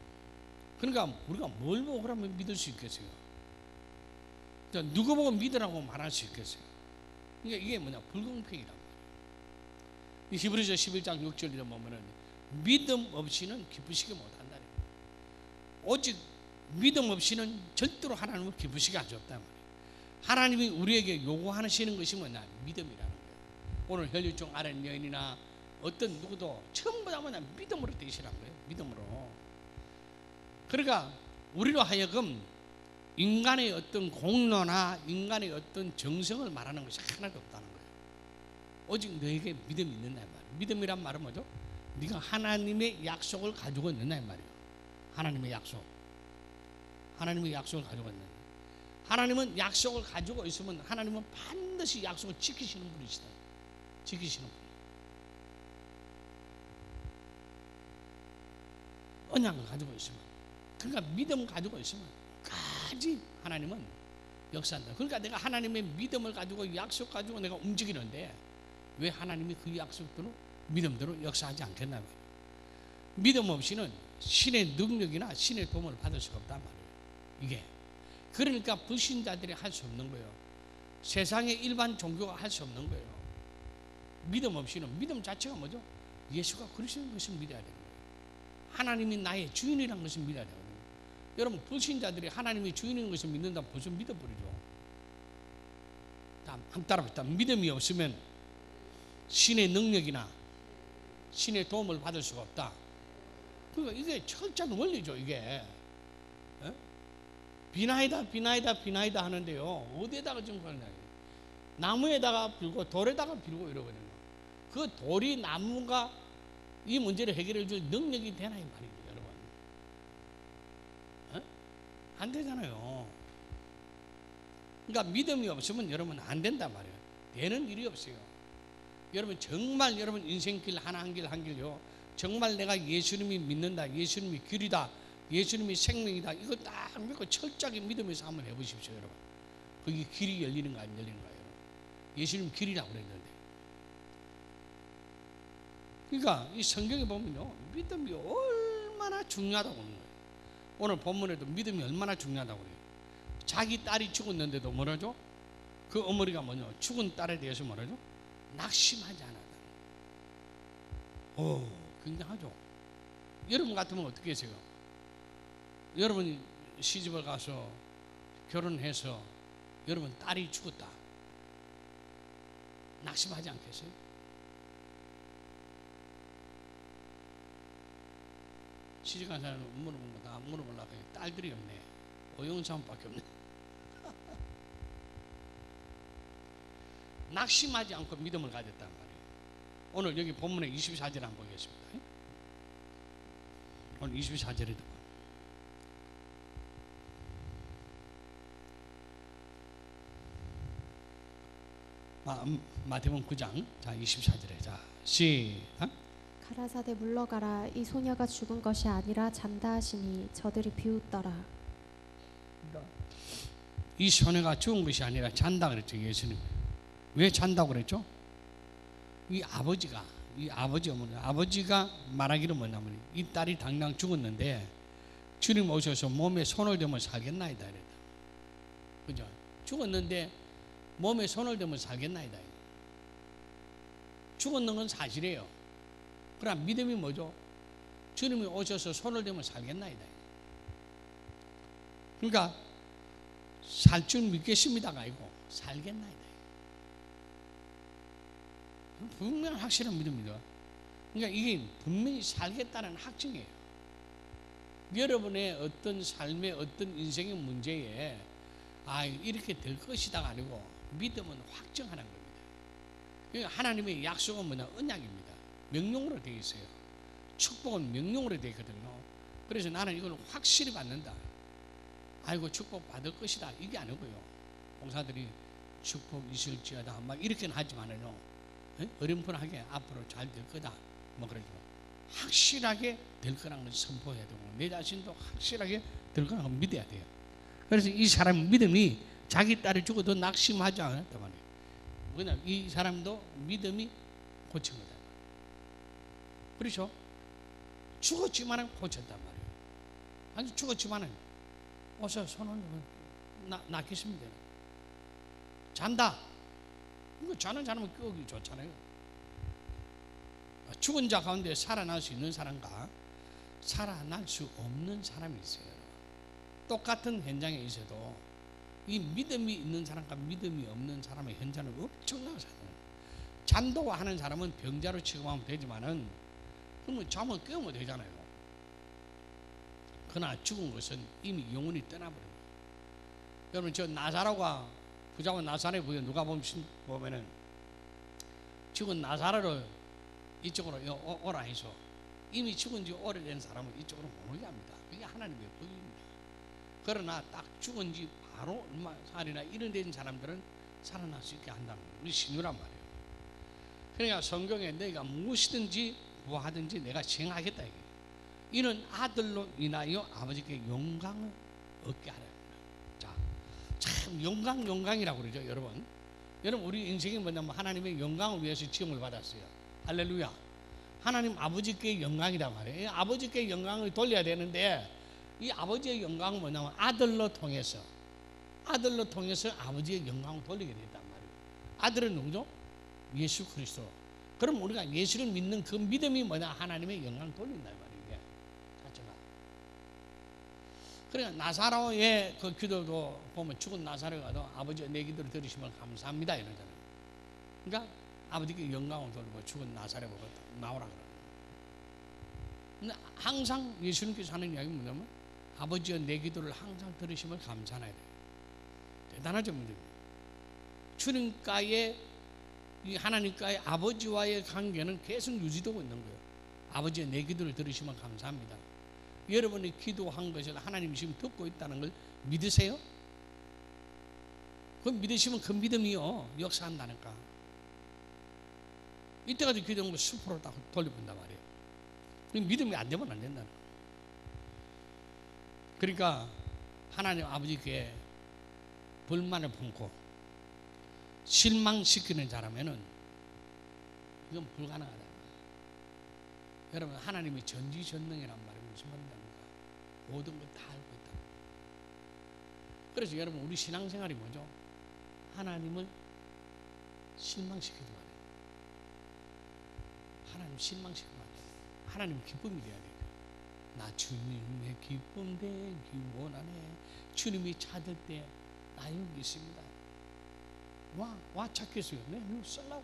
그러니까 우리가 뭘 보고 그러면 믿을 수 있겠어요? 누구 보고 믿으라고 말할 수 있겠어요? 그러니까 이게 뭐냐, 불공평이란 말이에요. 히브리서 11장 6절에 보면은 믿음 없이는 기쁘시게 못한다. 오직 믿음 없이는 절대로 하나님을 기쁘시게 하지 없단 말이에요. 하나님이 우리에게 요구하시는 것이 뭐냐? 믿음이라는 거예요. 오늘 혈류증 앓은 여인이나 어떤 누구도 전부 다 뭐냐? 믿음으로 되시란 거예요. 믿음으로. 그러니까 우리로 하여금 인간의 어떤 공로나 인간의 어떤 정성을 말하는 것이 하나도 없다는 거예요. 오직 너에게 믿음이 있느냐 말이에요. 믿음이란 말은 뭐죠? 네가 하나님의 약속을 가지고 있느냐 말이에요. 하나님의 약속. 하나님의 약속을 가지고 있느냐. 하나님은 약속을 가지고 있으면 하나님은 반드시 약속을 지키시는 분이시다. 지키시는 분. 언약을 가지고 있으면, 그러니까 믿음 가지고 있으면 까지 하나님은 역사한다. 그러니까 내가 하나님의 믿음을 가지고 약속 가지고 내가 움직이는데 왜 하나님이 그 약속대로 믿음대로 역사하지 않겠나 말이에요. 믿음 없이는 신의 능력이나 신의 도움을 받을 수가 없단 말이에요. 이게 그러니까 불신자들이 할 수 없는 거예요. 세상의 일반 종교가 할 수 없는 거예요. 믿음 없이는, 믿음 자체가 뭐죠? 예수가 그리스도인 것을 믿어야 되는 거예요. 하나님이 나의 주인이라는 것을 믿어야 되거든요. 여러분, 불신자들이 하나님이 주인인 것을 믿는다면 벌써 믿어버리죠. 한 따라붙다. 믿음이 없으면 신의 능력이나 신의 도움을 받을 수가 없다. 그러니까 이게 철저한 원리죠. 이게 비나이다 비나이다 비나이다 하는데요, 어디에다가 좀 그러냐, 나무에다가 빌고 돌에다가 빌고 이러거든요. 그 돌이 나무가 이 문제를 해결해 줄 능력이 되나 이 말이죠, 여러분. 안 되잖아요. 그러니까 믿음이 없으면 여러분 안 된단 말이에요. 되는 일이 없어요. 여러분 정말 여러분 인생길 하나 한 길 한 길요, 정말 내가 예수님이 믿는다, 예수님이 길이다, 예수님이 생명이다, 이거 딱 믿고 철저하게 믿으면서 한번 해보십시오, 여러분. 거기 길이 열리는가 안 열리는가, 여러분. 예수님 길이라고 그랬는데. 그러니까 이 성경에 보면요, 믿음이 얼마나 중요하다고 하는 거예요. 오늘 본문에도 믿음이 얼마나 중요하다고 그래요. 자기 딸이 죽었는데도 뭐라죠? 그 어머니가 뭐냐, 죽은 딸에 대해서 뭐라죠? 낙심하지 않았다. 오, 굉장하죠. 여러분 같으면 어떻게 하세요? 여러분이 시집을 가서 결혼해서 여러분 딸이 죽었다. 낙심하지 않겠어요? 시집간 사람은 물어본 거 다 물어보려고 해요. 딸들이 없네. 오영삼밖에 없네. 낙심하지 않고 믿음을 가졌단 말이에요. 오늘 여기 본문에 24절 한번 보겠습니다. 오늘 24절에도 마태복음 9장 자 24절에 자 시작. 가라사대 물러가라, 이 소녀가 죽은 것이 아니라 잔다 하시니 저들이 비웃더라. 이 소녀가 죽은 것이 아니라 잔다 그랬죠, 예수님. 왜 잔다고 그랬죠? 이 아버지가 아버지가 말하기를 뭐냐면 이 딸이 당장 죽었는데 주님 오셔서 몸에 손을 대면 살겠나이다 이랬다. 그죠? 죽었는데 몸에 손을 대면 살겠나이다. 죽었는 건 사실이에요. 그럼 믿음이 뭐죠? 주님이 오셔서 손을 대면 살겠나이다. 그러니까 살 줄 믿겠습니다가 아니고 살겠나이다. 분명 확실한 믿음이죠. 그러니까 이게 분명히 살겠다는 확증이에요. 여러분의 어떤 삶의 어떤 인생의 문제에 이렇게 될 것이다가 아니고 믿음은 확정하는 겁니다. 그러니까 하나님의 약속은 뭐냐? 언약입니다. 명령으로 되어 있어요. 축복은 명령으로 되어 있거든요. 그래서 나는 이걸 확실히 받는다. 아이고 축복 받을 것이다, 이게 아니고요. 공사들이 축복 있을지어다 막 이렇게는 하지만은요, 어렴풋하게 앞으로 잘 될 거다 뭐 그러죠. 확실하게 될 거라는 걸 선포해야 되고 내 자신도 확실하게 될 거라는 걸 믿어야 돼요. 그래서 이 사람 믿음이 자기 딸이 죽어도 낙심하지 않았단 말이에요. 뭐냐, 이 사람도 믿음이 고친 거다. 그렇죠? 죽었지만은 고쳤단 말이에요. 아니 죽었지만은 어서 손을 낚이시면 돼요. 잔다. 이거 자는 사람은 끄기 좋잖아요. 죽은 자 가운데 살아날 수 있는 사람과 살아날 수 없는 사람이 있어요. 똑같은 현장에 있어도 이 믿음이 있는 사람과 믿음이 없는 사람의 현장은 엄청나게 차이나요. 잔도하는 사람은 병자로 취급하면 되지만은 그러면 잠은 깨우면 되잖아요. 그러나 죽은 것은 이미 영혼이 떠나버립니다. 여러분 저 나사로가 부자와 나사로의 부에 누가 보면은 죽은 나사로를 이쪽으로 오라 해서 이미 죽은 지 오래된 사람은 이쪽으로 못 오게 합니다. 그게 하나님의 법입니다. 그러나 딱 죽은 지 바로 얼마 살이나 이런 된 사람들은 살아날 수 있게 한다는 게 신유란 말이에요. 그러니까 성경에 내가 무엇이든지 뭐하든지 내가 시행하겠다 이게. 이는 아들로 인하여 아버지께 영광을 얻게 하라. 자, 참 영광이라고 그러죠, 여러분. 여러분 우리 인생이 뭐냐면 하나님의 영광을 위해서 지음을 받았어요. 할렐루야. 하나님 아버지께 영광이란 말이에요. 아버지께 영광을 돌려야 되는데 이 아버지의 영광은 뭐냐면 아들로 통해서 아버지의 영광을 돌리게 됐단 말이에요. 아들은 누구죠? 예수 그리스도. 그럼 우리가 예수를 믿는 그 믿음이 뭐냐? 하나님의 영광을 돌린다 말이에요. 자체가. 그러니까 나사로의 그 기도도 보면 죽은 나사로가 아버지 내 기도를 들으시면 감사합니다 이러잖아요. 그러니까 아버지께 영광을 돌리고 죽은 나사로가 나오라 그래요. 근데 항상 예수님께서 하는 이야기는 뭐냐면 아버지여 내 기도를 항상 들으시면 감사해야 돼요. 대단하죠, 믿음. 주님과의 이 하나님과의 아버지와의 관계는 계속 유지되고 있는 거예요. 아버지의 내 기도를 들으시면 감사합니다. 여러분이 기도한 것을 하나님이 지금 듣고 있다는 걸 믿으세요? 그 믿으시면 그 믿음이요 역사한다니까. 이때까지 기도한 거 10% 딱 돌려본단 말이에요. 믿음이 안 되면 안 된다는 거예요. 그러니까 하나님 아버지께 불만을 품고 실망시키는 자라면은 이건 불가능하다. 여러분 하나님이 전지전능이란 말이 무슨 말인지 압니까? 모든 걸 다 알고 있다. 그래서 여러분 우리 신앙생활이 뭐죠? 하나님을 실망시키지 말아요. 하나님 실망시키지 말아요. 하나님 기쁨이 돼야 돼요. 나 주님의 기쁨 되기 원하네. 주님이 찾을 때 나 여기 있습니다. 와 찾겠어요. 네, 이거 쓰려고.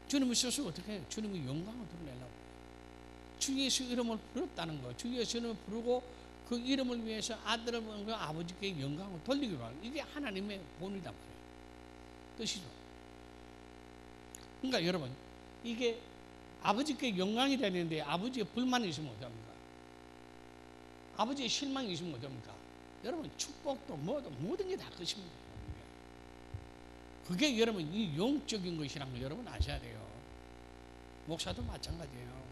주님을 써서 어떻게 해요? 주님의 영광을 드러내려고. 주 예수 이름을 부르었다는 거. 주 예수 이름을 부르고 그 이름을 위해서 아들을 보는 그 아버지께 영광을 돌리기로 하는 이게 하나님의 본이란 말이에요. 뜻이죠. 그러니까 여러분 이게 아버지께 영광이 되는데 아버지의 불만이 있으면 어떡합니까? 아버지의 실망이 있으면 어떡합니까? 여러분 축복도 뭐도 모든 게 다 끝입니다. 그게 여러분 이 영적인 것이라는 걸 여러분 아셔야 돼요. 목사도 마찬가지예요.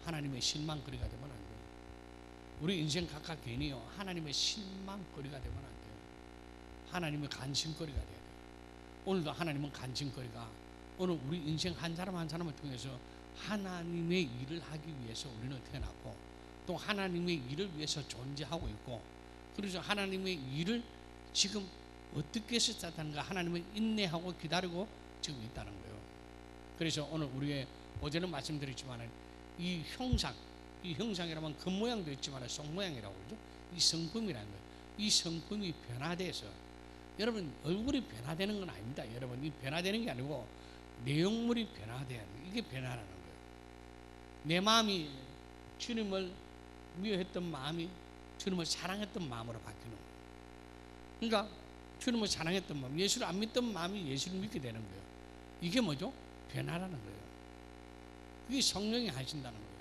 하나님의 실망거리가 되면 안 돼요. 우리 인생 각각 개인이요 하나님의 실망거리가 되면 안 돼요. 하나님의 관심거리가 돼야 돼요. 오늘도 하나님은 관심거리가 오늘 우리 인생 한 사람 한 사람을 통해서 하나님의 일을 하기 위해서 우리는 태어났고 또 하나님의 일을 위해서 존재하고 있고 그래서 하나님의 일을 지금 어떻게 했었다는가 하나님을 인내하고 기다리고 지금 있다는 거예요. 그래서 오늘 우리의 어제는 말씀드렸지만 이 형상이라면 겉모양도 있지만 속모양이라고 그러죠. 이 성품이라는 거예요. 이 성품이 변화돼서 여러분 얼굴이 변화되는 건 아닙니다. 여러분 이 변화되는 게 아니고 내용물이 변화돼야 돼요. 이게 변화라는 거예요. 내 마음이 주님을 미워했던 마음이 주님을 사랑했던 마음으로 바뀌는 거예요. 그러니까 주님을 사랑했던 마음, 예수를 안 믿던 마음이 예수를 믿게 되는 거예요. 이게 뭐죠? 변화라는 거예요. 그게 성령이 하신다는 거예요.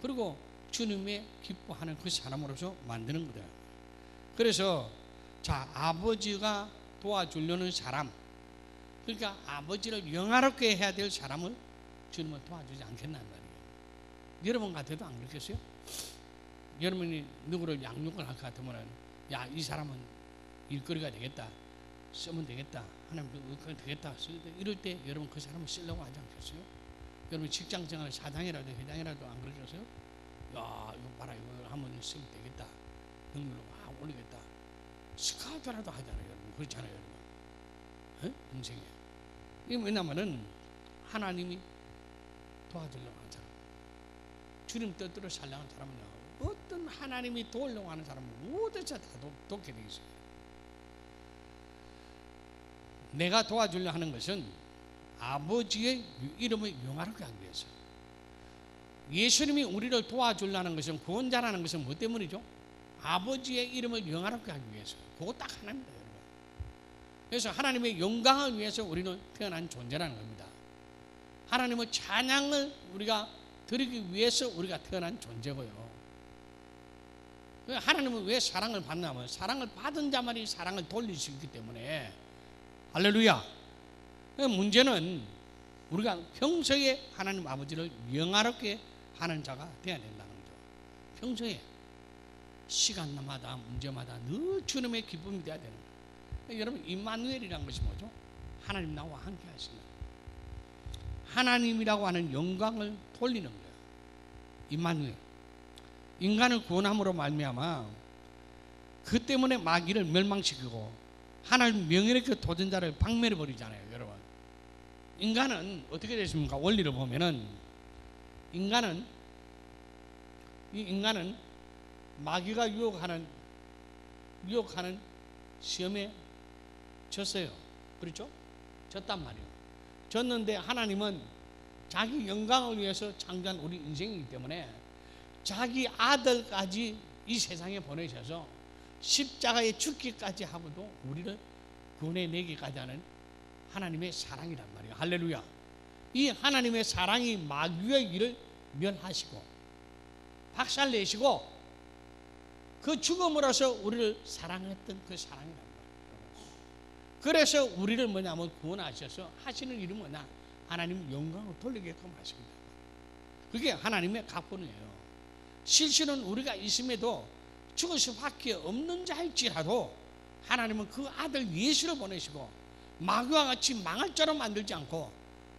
그리고 주님의 기뻐하는 그 사람으로서 만드는 거예요. 그래서 자 아버지가 도와주려는 사람 그러니까 아버지를 영화롭게 해야 될 사람을 주님은 도와주지 않겠다는 말이에요. 여러분 같아도 안 그렇겠어요? 여러분이 누구를 양육을 할 것 같으면 야 이 사람은 일거리가 되겠다 쓰면 되겠다 하나님도 일거리 되겠다 이럴 때 여러분 그 사람을 쓰려고 하지 않겠어요? 여러분 직장생활 사장이라도 회장이라도 안 그러셨어요? 야 이거 봐라 이거 한번 쓰면 되겠다 능력을 확 올리겠다 스카우트라도 하잖아요 여러분. 그렇잖아요 여러분. 인생에 이게 왜냐면은 하나님이 도와주려고 하는 사람 주님 뜻대로 살려는 사람은요 어떤 하나님이 도우려고 하는 사람은 모두 다 돕게 되어 있어요. 내가 도와주려 하는 것은 아버지의 이름을 영화롭게 하기 위해서. 예수님이 우리를 도와주려는 것은, 구원자라는 것은 뭐 때문이죠? 아버지의 이름을 영화롭게 하기 위해서. 그거 딱 하나입니다, 여러분. 그래서 하나님의 영광을 위해서 우리는 태어난 존재라는 겁니다. 하나님의 찬양을 우리가 드리기 위해서 우리가 태어난 존재고요. 하나님은 왜 사랑을 받냐면 사랑을 받은 자만이 사랑을 돌릴 수 있기 때문에. 할렐루야. 문제는 우리가 평소에 하나님 아버지를 영화롭게 하는 자가 되어야 된다는 거죠. 평소에 시간마다 문제마다 늘 주님의 기쁨이 되어야 되는 거예요. 여러분, 임마누엘이라는 것이 뭐죠? 하나님 나와 함께 하시는, 하나님이라고 하는 영광을 돌리는 거예요. 임마누엘. 인간을 구원함으로 말미암아 그 때문에 마귀를 멸망시키고 하나님 명예롭게 도전자를 박멸해 버리잖아요, 여러분. 인간은 어떻게 됐습니까? 원리를 보면은 인간은 마귀가 유혹하는 시험에 졌어요. 그렇죠? 졌단 말이에요. 졌는데 하나님은 자기 영광을 위해서 창조한 우리 인생이기 때문에 자기 아들까지 이 세상에 보내셔서 십자가에 죽기까지 하고도 우리를 구원해내기까지 하는 하나님의 사랑이란 말이에요. 할렐루야. 이 하나님의 사랑이 마귀의 일을 멸하시고 박살내시고 그 죽음으로써 우리를 사랑했던 그 사랑이란 말이에요. 그래서 우리를 뭐냐면 구원하셔서 하시는 일은 뭐냐? 하나님 영광을 돌리게끔 하십니다. 그게 하나님의 각본이에요. 실실은 우리가 있음에도 죽을 수밖에 없는 자일지라도 하나님은 그 아들 예수를 보내시고 마귀와 같이 망할 자로 만들지 않고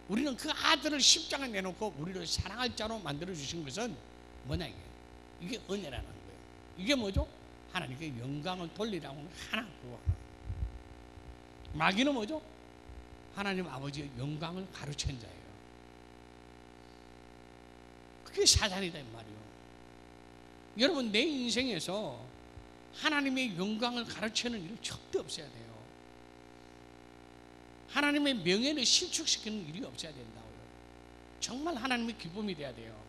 우리는 그 아들을 십자가에 내놓고 우리를 사랑할 자로 만들어 주신 것은 뭐냐, 이게 은혜라는 거예요. 이게 뭐죠? 하나님께 영광을 돌리라고 하는 하나, 그거 하나. 마귀는 뭐죠? 하나님 아버지의 영광을 가로챈 자예요. 그게 사단이다 이 말이에요. 여러분, 내 인생에서 하나님의 영광을 가르치는 일이 절대 없어야 돼요. 하나님의 명예를 실축시키는 일이 없어야 된다고요. 정말 하나님의 기쁨이 돼야 돼요.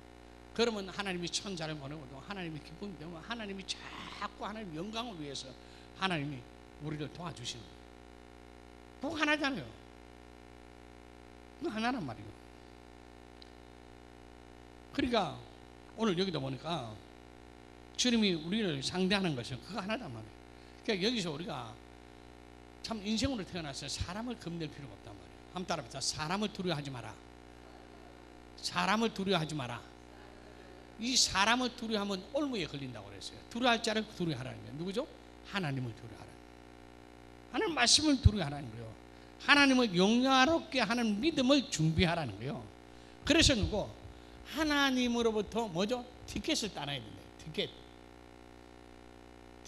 그러면 하나님이 천사를 보내고도 하나님의 기쁨이 되면 하나님이 자꾸 하나님의 영광을 위해서 하나님이 우리를 도와주시는 거예요. 그거 하나잖아요. 그거 하나란 말이에요. 그러니까 오늘 여기도 보니까 주님이 우리를 상대하는 것은 그거 하나단 말이에요. 그러니까 여기서 우리가 참 인생으로 태어나서 사람을 겁낼 필요가 없단 말이에요. 한번 따라합시다. 사람을 두려워하지 마라. 사람을 두려워하지 마라. 이 사람을 두려워하면 올무에 걸린다고 그랬어요. 두려워할 자를 두려워하라는 거예요. 누구죠? 하나님을 두려워하라. 하나님 말씀을 두려워하라는 거예요. 하나님을 영화롭게 하는 믿음을 준비하라는 거예요. 그래서 누구? 하나님으로부터 뭐죠? 티켓을 따놔야 된대요.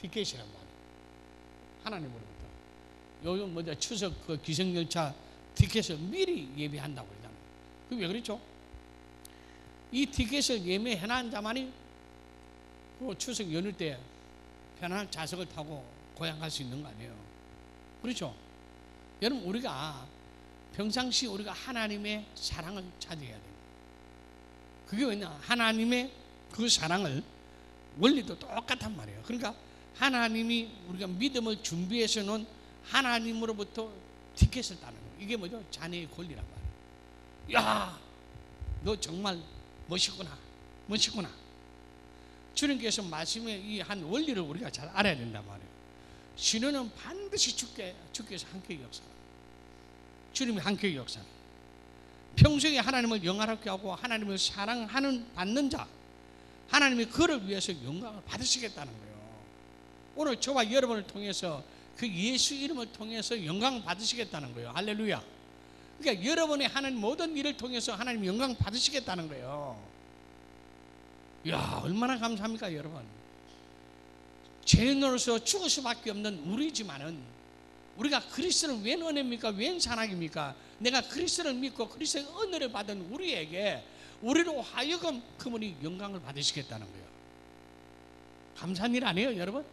티켓이란 말이에요. 하나님으로부터. 요즘 뭐죠? 추석 그 기생열차 티켓을 미리 예매한다고 그러잖아요. 그게 왜 그렇죠? 이 티켓을 예매해놓은 자만이 그 추석 연휴 때 편안한 좌석을 타고 고향 갈 수 있는 거 아니에요? 그렇죠? 여러분, 우리가 평상시 우리가 하나님의 사랑을 찾아야 돼요. 그게 왜냐? 하나님의 그 사랑을 원리도 똑같단 말이에요. 그러니까 하나님이 우리가 믿음을 준비해서 놓은 하나님으로부터 티켓을 따는 거예요. 이게 뭐죠? 자녀의 권리란 말이에요. 야, 너 정말 멋있구나. 주님께서 말씀의 이 한 원리를 우리가 잘 알아야 된단 말이에요. 신우는 반드시 주께서 함께 역사합니다. 주님이 함께 역사합니다. 평소에 하나님을 영화롭게 하고 하나님을 사랑하는 받는 자, 하나님이 그를 위해서 영광을 받으시겠다는 거예요. 오늘 저와 여러분을 통해서 그 예수 이름을 통해서 영광을 받으시겠다는 거예요. 할렐루야. 그러니까 여러분이 하는 모든 일을 통해서 하나님 영광 받으시겠다는 거예요. 이야, 얼마나 감사합니까, 여러분. 죄인으로서 죽을 수밖에 없는 우리지만은 우리가 그리스도를 웬 은혜입니까? 웬 사랑입니까? 내가 그리스도를 믿고 그리스도의 은혜를 받은 우리에게 우리로 하여금 그분이 영광을 받으시겠다는 거예요. 감사한 일 아니에요, 여러분?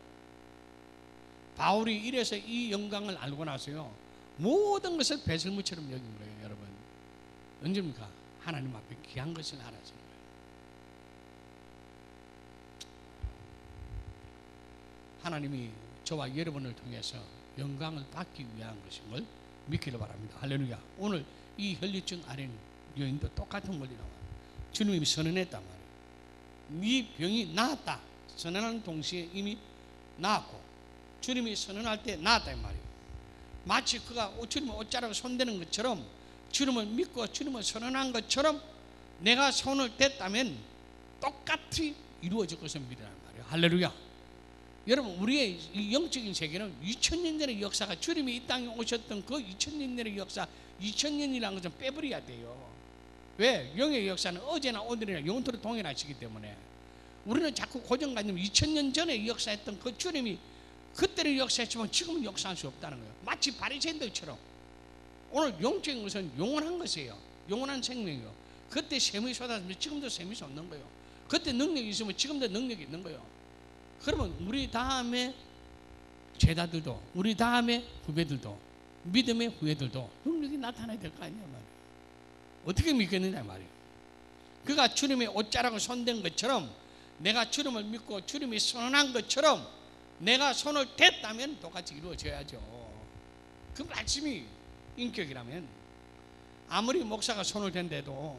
바울이 이래서 이 영광을 알고 나서요, 모든 것을 배설물처럼 여긴 거예요, 여러분. 언제입니까? 하나님 앞에 귀한 것을 알아서는 거예요. 하나님이 저와 여러분을 통해서 영광을 받기 위한 것인 걸 믿기를 바랍니다. 할렐루야. 오늘 이 혈류증 앓은 여인도 똑같은 원리 나와요. 주님이 선언했단 말이에요. 네 병이 나았다. 선언하는 동시에 이미 나았고, 주님이 선언할 때 나았다 이 말이에요. 마치 그가 주님의 옷자락을 손대는 것처럼, 주님을 믿고 주님을 선언한 것처럼 내가 손을 댔다면 똑같이 이루어질 것을 믿으라는 말이에요. 할렐루야. 여러분, 우리의 이 영적인 세계는 2000년 전의 역사가, 주님이 이 땅에 오셨던 그 2000년 전의 역사, 2000년이라는 것은 빼버려야 돼요. 왜? 영의 역사는 어제나 오늘이나 영원토록 동일하시기 때문에. 우리는 자꾸 고정관념, 2000년 전에 역사했던 그 주님이 그때는 역사했지만 지금은 역사할 수 없다는 거예요. 마치 바리새인들처럼. 오늘 영적인 것은 영원한 것이에요. 영원한 생명이요. 그때 셈이 쏟아지면 지금도 셈이 쏟는 거예요. 그때 능력이 있으면 지금도 능력이 있는 거예요. 그러면 우리 다음에 제자들도, 우리 다음에 후배들도, 믿음의 후예들도 능력이 나타나야 될 거 아니냐 말이에요. 어떻게 믿겠느냐 말이에요. 그가 주님의 옷자락을 손댄 것처럼, 내가 주님을 믿고 주님이 선언한 것처럼 내가 손을 댔다면 똑같이 이루어져야죠. 그 말씀이 인격이라면, 아무리 목사가 손을 댄데도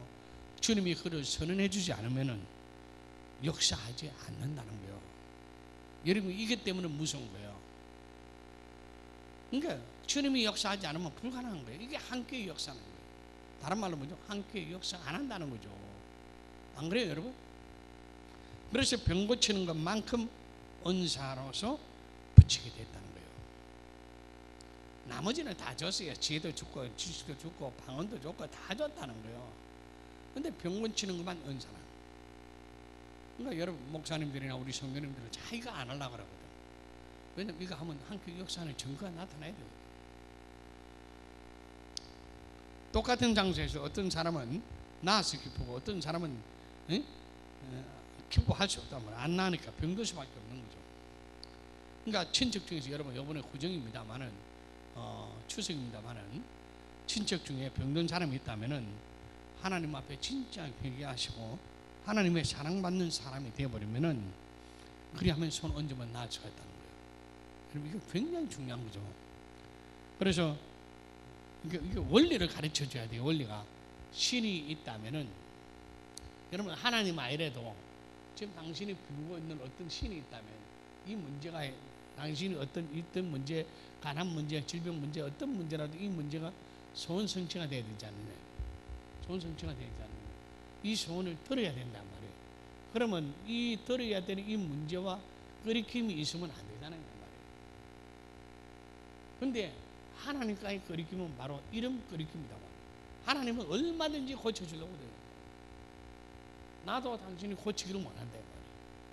주님이 그를 선언해 주지 않으면 역사하지 않는다는 거예요. 여러분, 이것 때문에 무서운 거예요. 그러니까 주님이 역사하지 않으면 불가능한 거예요. 이게 한 교회 역사는 거예요. 다른 말로 뭐죠? 한 교회 역사 안 한다는 거죠. 안 그래요, 여러분? 그래서 병 고치는 것만큼 은사로서 붙이게 됐다는 거예요. 나머지는 다 줬어요. 지혜도 주고 지식도 주고 방언도 주고 다 줬다는 거예요. 근데 병 고치는 것만 은사는. 그러니까 여러분, 목사님들이나 우리 성도님들은 자기가 안 하려고 그러거든. 왜냐면 이거 하면 한국 역사는 증거가 나타나야 되거든. 똑같은 장소에서 어떤 사람은 나아서 기쁘고 어떤 사람은 기뻐할 수 없단 말이야. 안 나으니까 병들 수밖에 없는 거죠. 그러니까 친척 중에서 여러분, 이번에 구정입니다만은 추석입니다만은 친척 중에 병든 사람이 있다면은 하나님 앞에 진짜 회개하시고 하나님의 사랑받는 사람이 되어버리면은, 그리하면 손 얹으면 나을 수가 있다는 거예요. 여러분, 이거 굉장히 중요한 거죠. 그래서 이게 원리를 가르쳐 줘야 돼요. 원리가. 신이 있다면은, 여러분, 하나님 아니래도 지금 당신이 부르고 있는 어떤 신이 있다면, 이 문제가, 당신이 어떤 문제, 가난 문제, 질병 문제, 어떤 문제라도 이 문제가 소원 성취가 돼야 되지 않느냐. 소원 성취가 되지 않느냐. 이 소원을 들어야 된단 말이에요. 그러면 이 들어야 되는 이 문제와 거리낌이 있으면 안 되잖아요, 말이에요. 근데 하나님과의 거리낌은 바로 이런 거리낌이다. 하나님은 얼마든지 고쳐주려고 해요. 나도 당신이 고치기를 원한다 말이에요.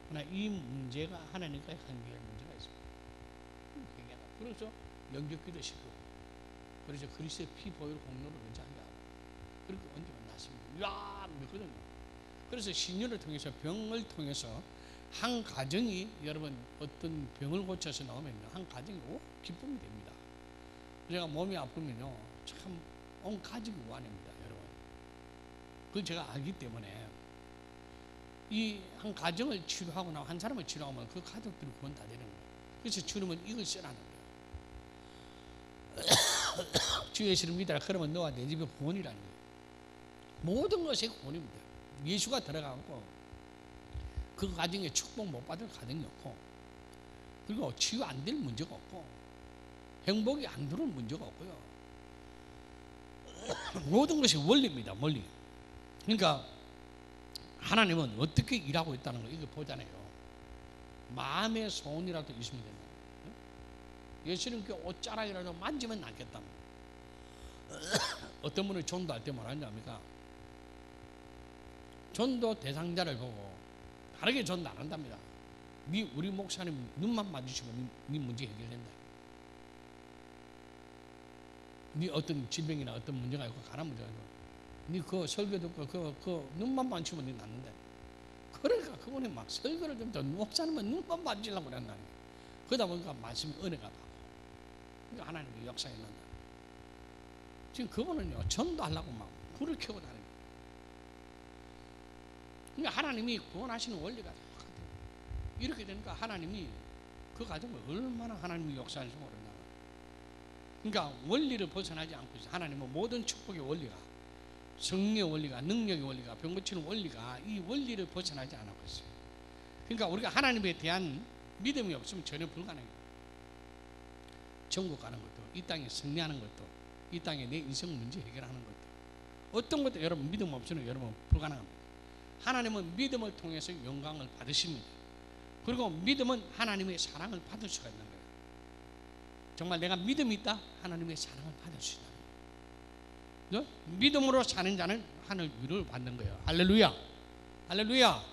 그러나 이 문제가 하나님과의 관계에 문제가 있습니다. 그래서 영접기도 시키고, 그래서 그리스도의 피 보혈 공로를 의지한다. 그렇게 언제만 났습니다. 야, 믿거든요. 그래서 신유를 통해서, 병을 통해서 한 가정이, 여러분, 어떤 병을 고쳐서 나오면요, 한 가정이 기쁨이 됩니다. 제가 몸이 아프면요, 참 온 가족이 우환입니다, 여러분. 그걸 제가 알기 때문에 이 한 가정을 치료하고 나면, 한 사람을 치료하면 그 가족들이 구원 다 되는 거예요. 그래서 주님은 이걸 쓰라는 거예요. 주 예수를 믿어라. 그러면 너와 내 집에 구원이라는 거예요. 모든 것이 구원입니다. 예수가 들어가고 그 가정에 축복 못 받을 가정이 없고, 그리고 치유 안 될 문제가 없고, 행복이 안 들어올 문제가 없고요. 모든 것이 원리입니다. 원리. 그러니까 하나님은 어떻게 일하고 있다는 거 이거 보잖아요. 마음의 소원이라도 있으면 된다. 예수님께 옷자락이라도 만지면 낫겠다. 어떤 분은 전도할 때 뭐라는지 압니까? 전도 대상자를 보고 다르게 전도 안 한답니다. 우리 목사님 눈만 마주치면 네 문제 해결된다. 네 어떤 질병이나 어떤 문제가 있고 가난 문제가 있고, 네 그 설교 듣고 그 눈만 마주치면 네 낫는다. 그러니까 그분이 막 설교를 좀 더 목사님은 눈곱 만지려고 그랬다니. 그러다 보니까 말씀이 은혜가 가고, 그러니까 하나님의 역사에 넣는다. 지금 그분은요, 전도하려고 막 불을 켜고 다니는. 그러니까 하나님이 구원하시는 원리가 똑같아요. 이렇게 되니까 하나님이 그 가정을 얼마나 하나님의 역사하는지 모른다. 그러니까 원리를 벗어나지 않고 있어요. 하나님은 모든 축복의 원리가, 성령의 원리가, 능력의 원리가, 병 고치는 원리가 이 원리를 벗어나지 않고 있어요. 그러니까 우리가 하나님에 대한 믿음이 없으면 전혀 불가능해요. 천국 가는 것도, 이 땅에 승리하는 것도, 이 땅에 내 인생 문제 해결하는 것도, 어떤 것도 여러분 믿음 없이는 여러분 불가능합니다. 하나님은 믿음을 통해서 영광을 받으십니다. 그리고 믿음은 하나님의 사랑을 받을 수가 있는 거예요. 정말 내가 믿음이 있다? 하나님의 사랑을 받을 수 있다. 믿음으로 사는 자는 하늘 위로를 받는 거예요. 할렐루야. 할렐루야.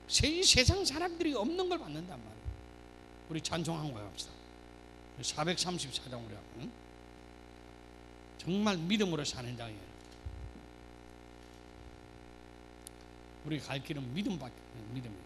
세상 사람들이 없는 걸 받는단 말이에요. 우리 찬송한 거 합시다. 434장 우리 응? 정말 믿음으로 사는 자예요. 우리 갈 길은 믿음밖에 없는 믿음이에요.